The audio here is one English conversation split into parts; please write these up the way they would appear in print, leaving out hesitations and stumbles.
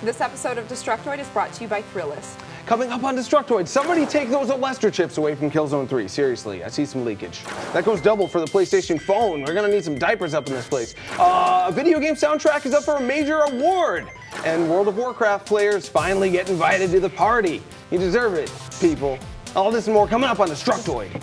This episode of Destructoid is brought to you by Thrillist. Coming up on Destructoid, somebody take those Olestra chips away from Killzone 3. Seriously, I see some leakage. That goes double for the PlayStation phone. We're gonna need some diapers up in this place. A video game soundtrack is up for a major award. And World of Warcraft players finally get invited to the party. You deserve it, people. All this and more coming up on Destructoid.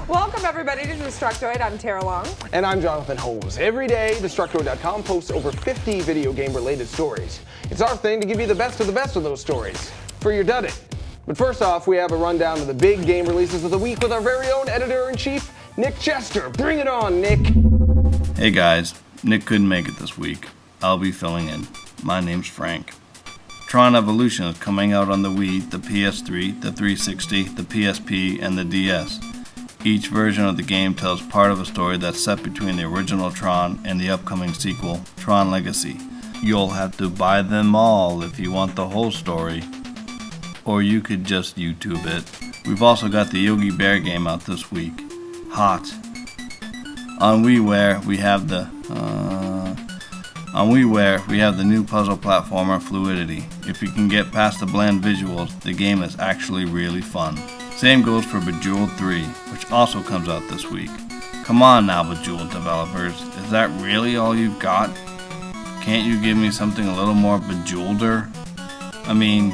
Welcome everybody to Destructoid. I'm Tara Long. And I'm Jonathan Holmes. Every day, Destructoid.com posts over 50 video game related stories. It's our thing to give you the best of those stories for your dud it. But first off, we have a rundown of the big game releases of the week with our very own editor-in-chief, Nick Chester. Bring it on, Nick. Hey guys, Nick couldn't make it this week. I'll be filling in. My name's Frank. Tron Evolution is coming out on the Wii, the PS3, the 360, the PSP, and the DS. Each version of the game tells part of a story that's set between the original Tron and the upcoming sequel, Tron Legacy. You'll have to buy them all if you want the whole story, or you could just YouTube it. We've also got the Yogi Bear game out this week. Hot. On WiiWare, we have the new puzzle platformer Fluidity. If you can get past the bland visuals, the game is actually really fun. Same goes for Bejeweled 3, which also comes out this week. Come on now, Bejeweled developers, is that really all you've got? Can't you give me something a little more Bejeweleder? I mean,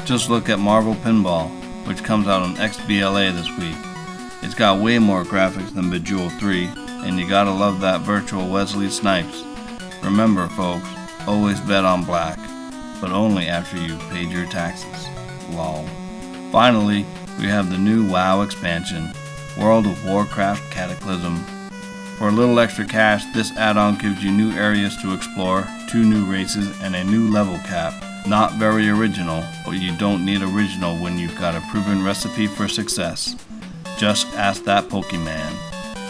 just look at Marvel Pinball, which comes out on XBLA this week. It's got way more graphics than Bejeweled 3, and you gotta love that virtual Wesley Snipes. Remember folks, always bet on black, but only after you've paid your taxes. Lol. Finally, we have the new WoW expansion, World of Warcraft Cataclysm. For a little extra cash, this add-on gives you new areas to explore, 2 new races, and a new level cap. Not very original, but you don't need original when you've got a proven recipe for success. Just ask that Pokemon.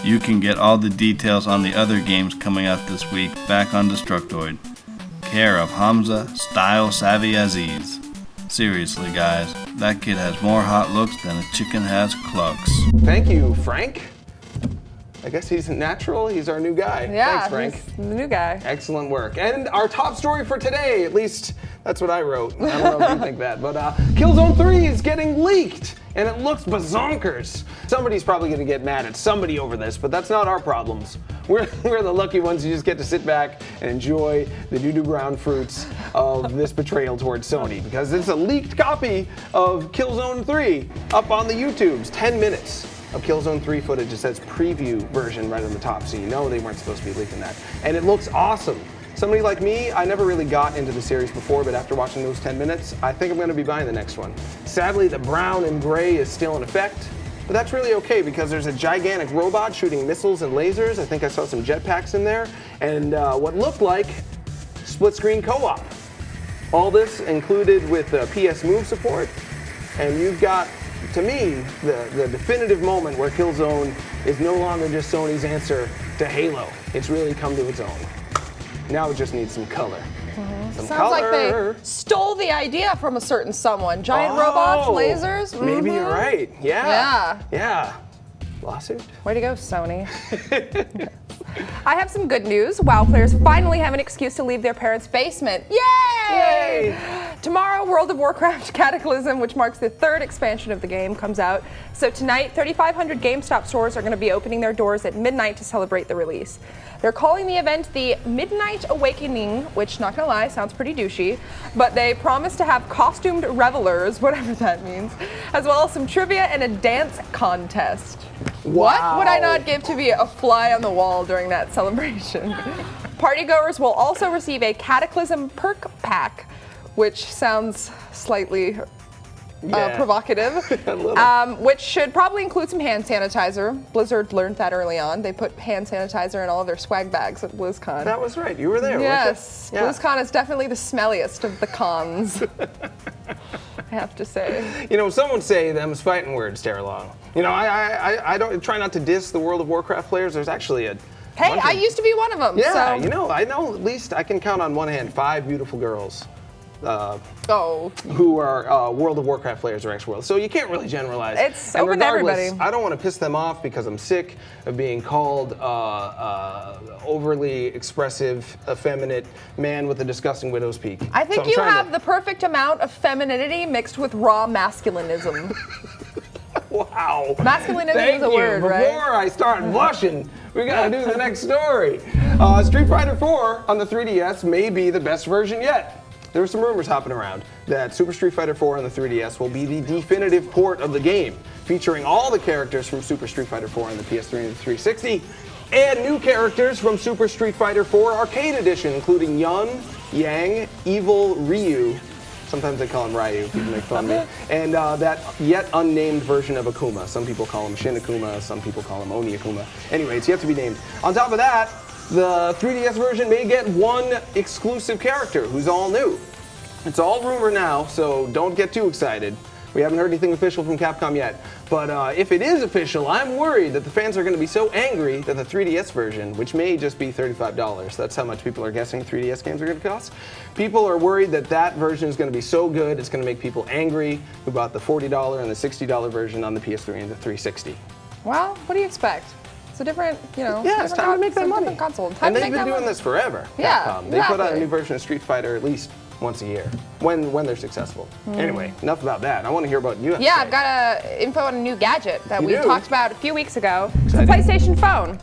You can get all the details on the other games coming out this week back on Destructoid. Care of Hamza Style Savvy Aziz. Seriously guys, that kid has more hot looks than a chicken has clucks. Thank you, Frank. I guess he's natural. He's our new guy. Yeah, Thanks, Frank. he's the new guy. Excellent work. And our top story for today, at least that's what I wrote. I don't know if you think that, but Killzone 3 is getting leaked, and it looks bazonkers. Somebody's probably gonna get mad at somebody over this, but that's not our problems. We're the lucky ones who just get to sit back and enjoy the doo-doo brown fruits of this betrayal towards Sony, because it's a leaked copy of Killzone 3 up on the YouTubes. 10 minutes of Killzone 3 footage. It says preview version right on the top, so you know they weren't supposed to be leaking that. And it looks awesome. Somebody like me, I never really got into the series before, but after watching those 10 minutes, I think I'm gonna be buying the next one. Sadly, the brown and gray is still in effect, but that's really okay because there's a gigantic robot shooting missiles and lasers. I think I saw some jetpacks in there, and what looked like split-screen co-op. All this included with PS Move support, and you've got, to me, the definitive moment where Killzone is no longer just Sony's answer to Halo. It's really come to its own. Now it just needs some color. Some Sounds color. like they stole the idea from a certain someone. Giant robots, lasers. Maybe you're right. Yeah. Yeah. Yeah. Lawsuit? Way to go, Sony. I have some good news. WoW players finally have an excuse to leave their parents' basement. Yay! Tomorrow, World of Warcraft Cataclysm, which marks the 3rd expansion of the game, comes out. So tonight, 3,500 GameStop stores are going to be opening their doors at midnight to celebrate the release. They're calling the event the Midnight Awakening, which, not gonna lie, sounds pretty douchey, but they promise to have costumed revelers, whatever that means, as well as some trivia and a dance contest. What would I not give to be a fly on the wall during that celebration? Partygoers will also receive a Cataclysm perk pack, which sounds slightly provocative, which should probably include some hand sanitizer. Blizzard learned that early on. They put hand sanitizer in all of their swag bags at BlizzCon. That was right. You were there, yes, weren't you? Yeah. BlizzCon is definitely the smelliest of the cons. I have to say. You know, some would say them's fighting words, Tara Long. You know, I don't try not to diss the World of Warcraft players. There's actually a Hey, I used to be one of them. Yeah, so. you know, I know at least I can count on one hand 5 beautiful girls who are World of Warcraft players or ex-World. So you can't really generalize. It's and open to everybody. I don't want to piss them off because I'm sick of being called overly expressive, effeminate man with a disgusting widow's peak. I think you have the perfect amount of femininity mixed with raw masculinism. Wow. Masculinism is a word, right? Before I start blushing, we gotta do the next story. Street Fighter 4 on the 3DS may be the best version yet. There were some rumors hopping around that Super Street Fighter 4 on the 3DS will be the definitive port of the game, featuring all the characters from Super Street Fighter 4 on the PS3 and the 360, and new characters from Super Street Fighter 4 Arcade Edition, including Yun, Yang, Evil Ryu. Sometimes they call him Ryu, people make fun of me. And that yet unnamed version of Akuma. Some people call him Shin Akuma, some people call him Oni Akuma. Anyway, it's yet to be named. On top of that, the 3DS version may get one exclusive character who's all new. It's all rumor now, so don't get too excited. We haven't heard anything official from Capcom yet. But if it is official, I'm worried that the fans are going to be so angry that the 3DS version, which may just be $35, that's how much people are guessing 3DS games are going to cost. People are worried that that version is going to be so good, it's going to make people angry who bought the $40 and the $60 version on the PS3 and the 360. Well, what do you expect? It's a different, Yeah, it's time to make that money. Console. And they've been doing this forever. Yeah, Capcom. They put out a new version of Street Fighter at least once a year, when they're successful. Anyway, enough about that. I want to hear about you. Yeah, I've got info on a new gadget that we talked about a few weeks ago. Exciting. It's a PlayStation phone.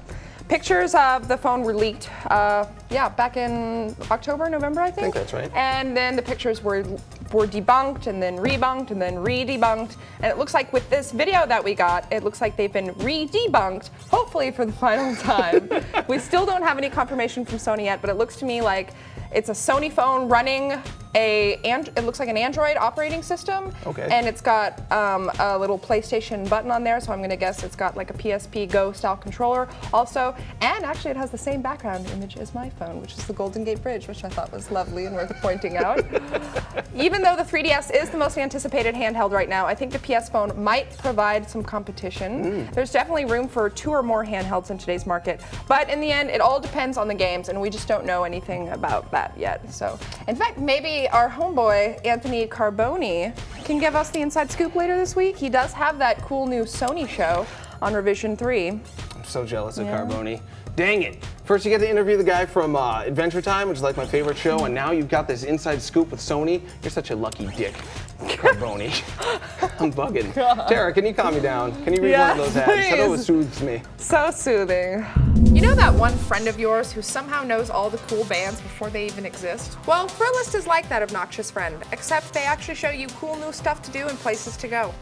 Pictures of the phone were leaked, back in October, November, I think. I think that's right. And then the pictures were debunked and then rebunked and then re-debunked. And it looks like with this video that we got, it looks like they've been re-debunked, hopefully for the final time. We still don't have any confirmation from Sony yet, but it looks to me like it's a Sony phone running it looks like an Android operating system. Okay. And it's got a little PlayStation button on there, so I'm gonna guess it's got like a PSP Go style controller also. And actually it has the same background image as my phone, which is the Golden Gate Bridge, which I thought was lovely and worth pointing out. Even though the 3DS is the most anticipated handheld right now, I think the PS phone might provide some competition. There's definitely room for 2 or more handhelds in today's market. But in the end, it all depends on the games, and we just don't know anything about that yet. So, in fact, maybe our homeboy, Anthony Carboni, can give us the inside scoop later this week. He does have that cool new Sony show on Revision 3. I'm so jealous of Carboni. Dang it. First you get to interview the guy from Adventure Time, which is like my favorite show, and now you've got this inside scoop with Sony. You're such a lucky dick, Carboni. I'm bugging. Tara, can you calm me down? Can you read one of those ads? That always soothes me. So soothing. You know that one friend of yours who somehow knows all the cool bands before they even exist? Well, Thrillist is like that obnoxious friend, except they actually show you cool new stuff to do and places to go.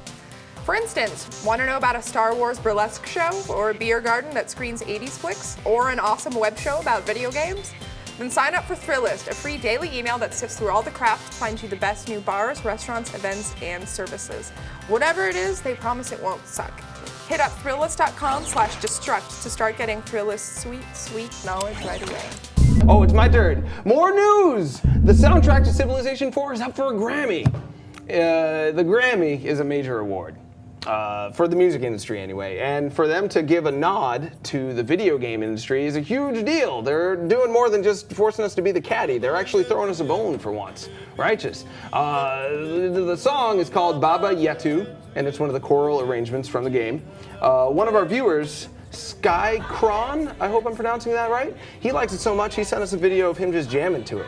For instance, want to know about a Star Wars burlesque show, or a beer garden that screens 80s flicks, or an awesome web show about video games? Then sign up for Thrillist, a free daily email that sifts through all the crap to find you the best new bars, restaurants, events, and services. Whatever it is, they promise it won't suck. Hit up Thrillist.com/destruct to start getting Thrillist's sweet, sweet knowledge right away. Oh, it's my turn. More news! The soundtrack to Civilization 4 is up for a Grammy. The Grammy is a major award. For the music industry anyway, and for them to give a nod to the video game industry is a huge deal. They're doing more than just forcing us to be the caddy. They're actually throwing us a bone for once. Righteous. The song is called Baba Yetu, and it's one of the choral arrangements from the game. One of our viewers, Sky Kron, I hope I'm pronouncing that right, he likes it so much he sent us a video of him just jamming to it.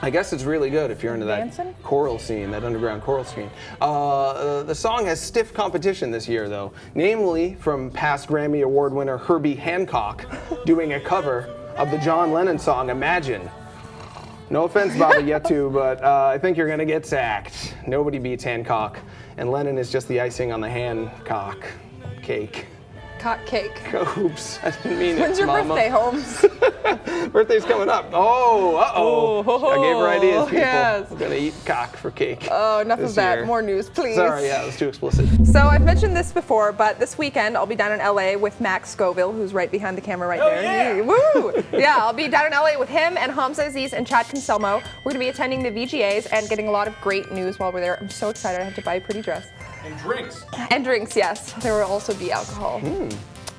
I guess it's really good if you're into that choral scene, that underground choral scene. The song has stiff competition this year, though, namely from past Grammy Award winner Herbie Hancock doing a cover of the John Lennon song Imagine. No offense, Baba Yetu, but I think you're going to get sacked. Nobody beats Hancock, and Lennon is just the icing on the Hancock cake. Cock cake. Oops, I didn't mean it. When's your Mama. birthday, Holmes? Birthday's coming up. Oh, uh-oh. I gave her ideas, people. Yes. We're gonna eat cock for cake. Oh, enough of that. year. More news, please. Sorry, yeah, it was too explicit. So I've mentioned this before, but this weekend I'll be down in LA with Max Scoville, who's right behind the camera right there. Yeah. Woo! Yeah, I'll be down in LA with him and Hamza Aziz and Chad Conselmo. We're gonna be attending the VGAs and getting a lot of great news while we're there. I'm so excited. I have to buy a pretty dress. And drinks. And drinks, yes. There will also be alcohol.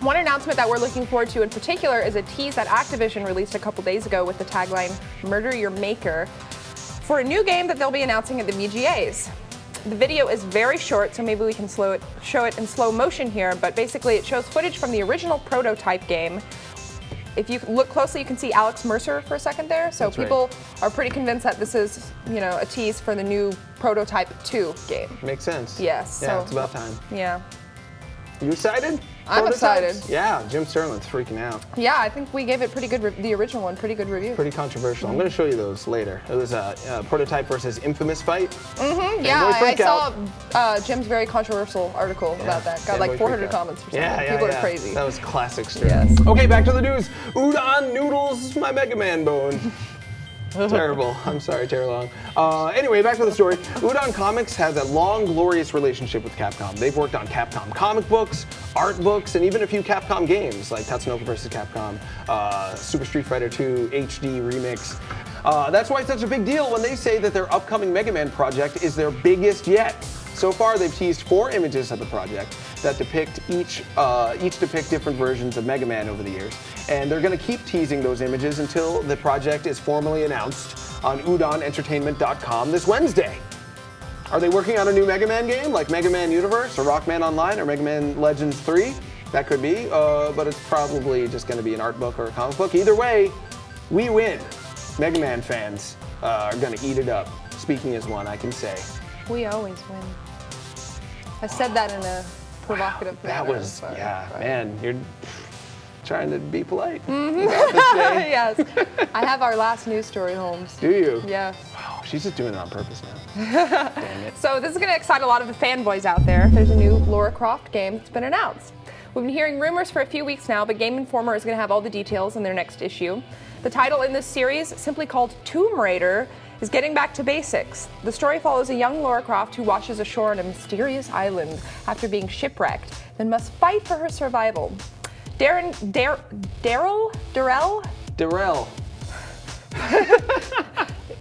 One announcement that we're looking forward to in particular is a tease that Activision released a couple days ago with the tagline, "Murder Your Maker." for a new game that they'll be announcing at the VGAs. The video is very short, so maybe we can show it in slow motion here, but basically it shows footage from the original prototype game. If you look closely, you can see Alex Mercer for a second there, so people are pretty convinced that this is, a tease for the new Prototype 2 game. Makes sense. Yes. Yeah, so, it's about time. Yeah. You excited? I'm excited. Yeah, Jim Sterling's freaking out. Yeah, I think we gave it the original one, pretty good review. Pretty controversial. I'm going to show you those later. It was a Prototype versus Infamous fight. Yeah, I saw Jim's very controversial article about that. Got like 400 comments or something. Yeah, People are crazy. That was classic Sterling. Yes. Okay, back to the news. Udon noodles my Mega Man bone. Terrible. I'm sorry, Terralong. Anyway, back to the story. Udon Comics has a long, glorious relationship with Capcom. They've worked on Capcom comic books, art books, and even a few Capcom games like Tatsunoko vs. Capcom, Super Street Fighter 2 HD Remix. That's why it's such a big deal when they say that their upcoming Mega Man project is their biggest yet. So far, they've teased 4 images of the project that depict each depict different versions of Mega Man over the years. And they're going to keep teasing those images until the project is formally announced on udonentertainment.com this Wednesday. Are they working on a new Mega Man game like Mega Man Universe or Rockman Online or Mega Man Legends 3? That could be, but it's probably just going to be an art book or a comic book. Either way, we win. Mega Man fans are going to eat it up. Speaking as one, I can say. We always win. I said that in a provocative manner. That was, man, you're trying to be polite. Yes. I have our last news story, Holmes. Do you? Yeah. Wow, she's just doing it on purpose now. Damn it. So this is going to excite a lot of the fanboys out there. There's a new Lara Croft game that's been announced. We've been hearing rumors for a few weeks now, but Game Informer is going to have all the details in their next issue. The title in this series, simply called Tomb Raider, is getting back to basics. The story follows a young Lara Croft who washes ashore on a mysterious island after being shipwrecked, then must fight for her survival. Darrell?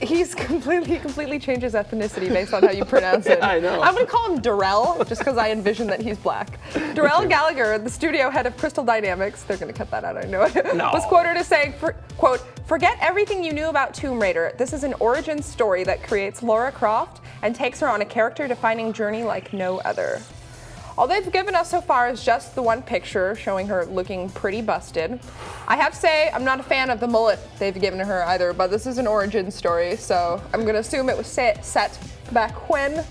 He completely changes ethnicity based on how you pronounce it. I know. I'm gonna call him Darrell just because I envision that he's black. Darrell Gallagher, the studio head of Crystal Dynamics, they're gonna cut that out, I know it, was quoted as saying, quote, "Forget everything you knew about Tomb Raider. This is an origin story that creates Lara Croft and takes her on a character-defining journey like no other." All they've given us so far is just the one picture showing her looking pretty busted. I have to say, I'm not a fan of the mullet they've given her either, but this is an origin story, so I'm gonna assume it was set back when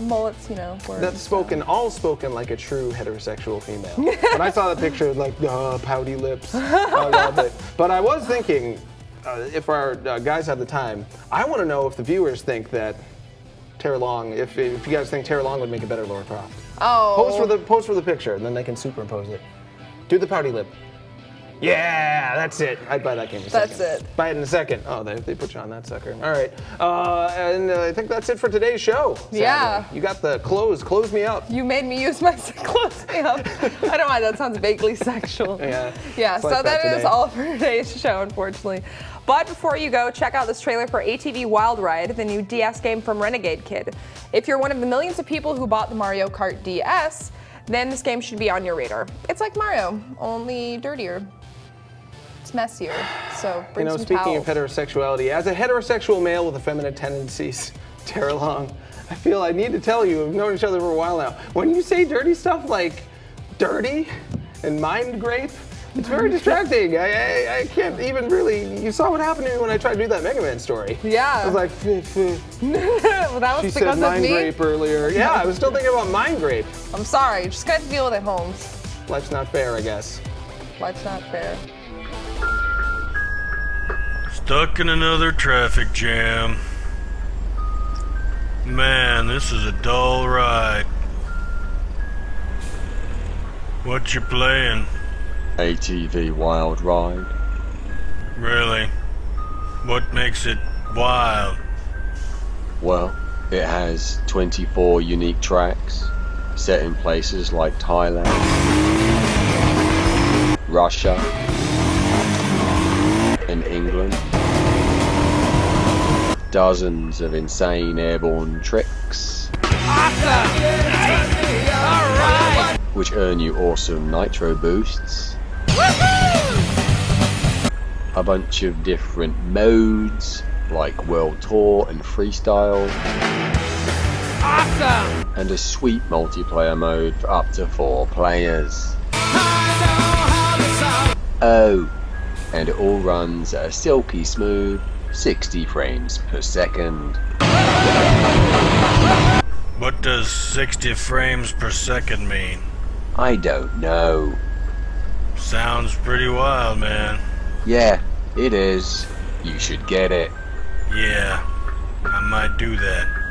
mullets, were. That's all spoken like a true heterosexual female. When I saw the picture, like, pouty lips, I love it. But I was thinking, if our guys have the time, I want to know if the viewers think that Terralong, if you guys think Terralong would make a better Lara Croft. Oh. Pose for the picture, and then they can superimpose it. Do the pouty lip. Yeah, that's it. I'd buy that game in a second. That's it. Buy it in a second. Oh, they put you on that sucker. All right. And I think that's it for today's show. Sadly. Yeah. You got the close. Close me up. You made me use my close me up. I don't mind, that sounds vaguely sexual. Yeah. Yeah, It's so like that that is today. all for today's show, unfortunately. But before you go, check out this trailer for ATV Wild Ride, the new DS game from Renegade Kid. If you're one of the millions of people who bought the Mario Kart DS, then this game should be on your radar. It's like Mario, only dirtier. It's messier, so bring some speaking towels. of heterosexuality, as a heterosexual male with effeminate tendencies, Terralong, I feel I need to tell you, we've known each other for a while now. When you say dirty stuff like dirty and mind grape, it's very distracting. I can't even really. You saw what happened to me when I tried to do that Mega Man story. Yeah. I was like, Well, that was she because said of mind me. grape earlier. Yeah, I was still thinking about mind grape. I'm sorry, you just got to deal with it, Holmes. Life's not fair, I guess. Life's not fair. Stuck in another traffic jam. Man, this is a dull ride. What you playing? ATV Wild Ride. Really? What makes it wild? Well, it has 24 unique tracks set in places like Thailand, Russia, and England. Dozens of insane airborne tricks. Which earn you awesome nitro boosts. A bunch of different modes like World Tour and Freestyle. Awesome! And a sweet multiplayer mode for up to 4 players. Oh, and it all runs at a silky smooth 60 frames per second. What does 60 frames per second mean? I don't know. Sounds pretty wild, man. Yeah, it is. You should get it. Yeah, I might do that.